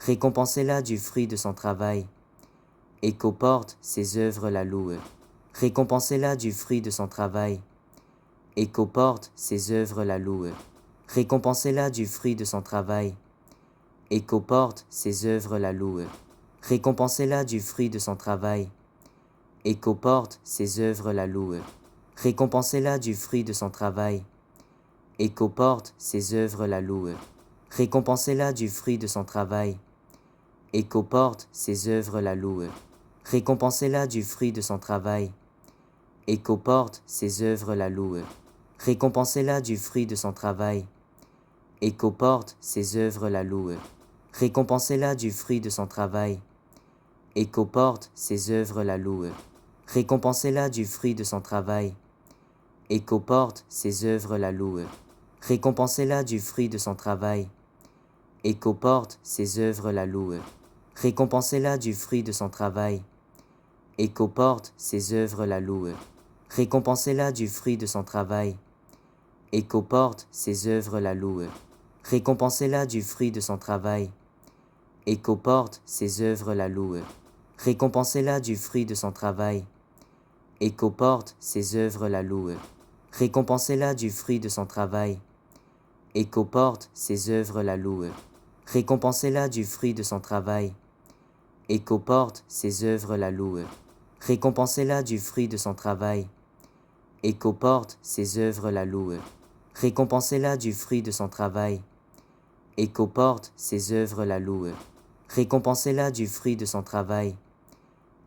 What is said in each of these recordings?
Récompensez-la du fruit de son travail, et qu'au porte ses œuvres la louent. Récompensez-la du fruit de son travail, et qu'au porte ses œuvres la louent. Récompensez-la du fruit de son travail, et qu'au porte ses œuvres la louent. Récompensez-la du fruit de son travail, et qu'au porte ses œuvres la louent. Récompensez-la du fruit de son travail, et qu'au porte ses œuvres la louent. Récompensez-la du fruit de son travail, et qu'au porte ses œuvres la louent. Récompensez-la du fruit de son travail, et qu'au porte ses œuvres la louent. Récompensez-la du fruit de son travail, et qu'au porte ses œuvres la louent. Récompensez-la du fruit de son travail, et qu'au porte ses œuvres la louent. Récompensez-la du fruit de son travail, et qu'au porte ses œuvres la louent. Récompensez-la du fruit de son travail, et qu'au porte ses œuvres la louent. Récompensez-la du fruit de son travail, et qu'au porte ses œuvres la louent. Récompensez-la du fruit de son travail, et qu'au porte ses œuvres la louent. Récompensez-la du fruit de son travail, et qu'au porte ses œuvres la louent. Récompensez-la du fruit de son travail, et qu'au porte ses œuvres la louent. Récompensez-la du fruit de son travail, et qu'au porte ses œuvres la louent. Récompensez-la du fruit de son travail, et qu'au porte ses œuvres la louent. Récompensez-la du fruit de son travail, et qu'au porte ses œuvres la louent. Récompensez-la du fruit de son travail, et qu'au porte ses œuvres la louent. Récompensez-la du fruit de son travail,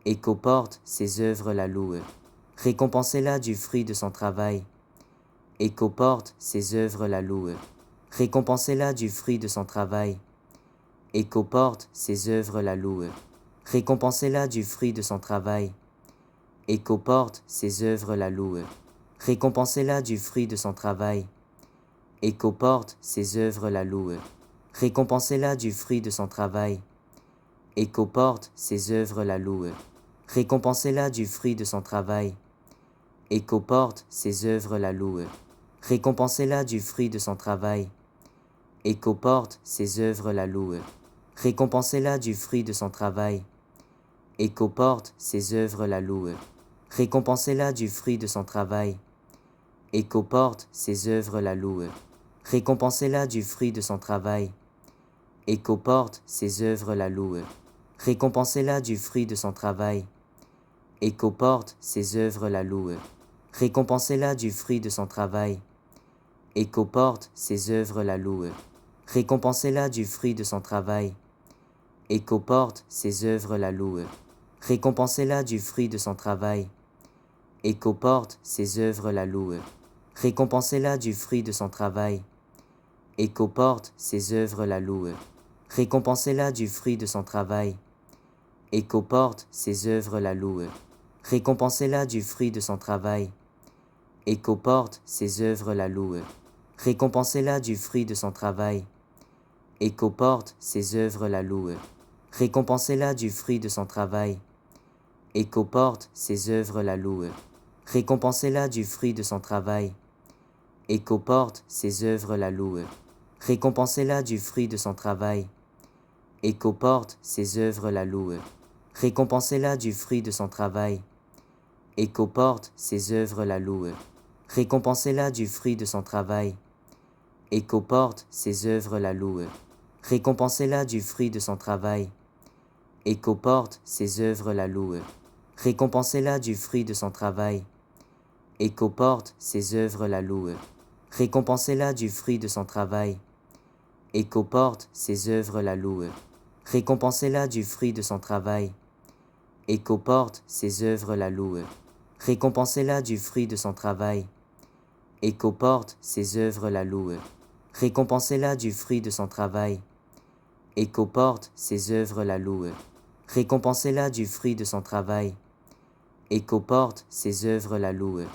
et qu'au porte ses œuvres la louent. Récompensez-la du fruit de son travail, et qu'au porte ses œuvres la louent. Récompensez-la du fruit de son travail, et qu'au porte ses œuvres la louent. Récompensez-la du fruit de son travail, et qu'au porte ses œuvres la louent. Récompensez-la du fruit de son travail, et qu'au porte ses œuvres la louent. Récompensez-la du fruit de son travail, et qu'au porte ses œuvres la louent. Récompensez-la du fruit de son travail, et qu'au porte ses œuvres la louent. Récompensez-la du fruit de son travail, et qu'au porte ses œuvres la louent. Récompensez-la du fruit de son travail, et qu'au porte ses œuvres la louent. Récompensez-la du fruit de son travail, et qu'au porte ses œuvres la louent. Récompensez-la du fruit de son travail, et qu'au porte ses œuvres la louent. Récompensez-la du fruit de son travail, et qu'au porte ses œuvres la louent. Récompensez-la du fruit de son travail, et qu'au porte ses œuvres la louent. Récompensez-la du fruit de son travail, et qu'au porte ses œuvres la louent. Récompensez-la du fruit de son travail, et qu'au porte ses œuvres la louent. Récompensez-la du fruit de son travail, et qu'au porte ses œuvres la louent. Récompensez-la du fruit de son travail, et qu'au porte ses œuvres la louent. Récompensez-la du fruit de son travail, et qu'au porte ses œuvres la louent. Récompensez-la du fruit de son travail, et qu'au porte ses œuvres la louent. Récompensez-la du fruit de son travail, et qu'au porte ses œuvres la louent. Récompensez-la du fruit de son travail, et qu'au porte ses œuvres la louent. Récompensez-la du fruit de son travail, et qu'au porte ses œuvres la louent. Récompensez-la du fruit de son travail, et qu'au porte ses œuvres la louent. Récompensez-la du fruit de son travail, et qu'au porte ses œuvres la louent. Récompensez-la du fruit de son travail, et qu'au porte ses œuvres la louent. Récompensez-la du fruit de son travail, et qu'au porte ses œuvres la louent. Récompensez-la du fruit de son travail, et qu'au porte ses œuvres la louent. Récompensez-la du fruit de son travail, et qu'au porte ses œuvres la louent. Récompensez-la du fruit de son travail, et qu'au porte ses œuvres la louent. Récompensez-la du fruit de son travail, et qu'au porte ses œuvres la louent. Récompensez-la du fruit de son travail, et qu'au porte ses œuvres la louent.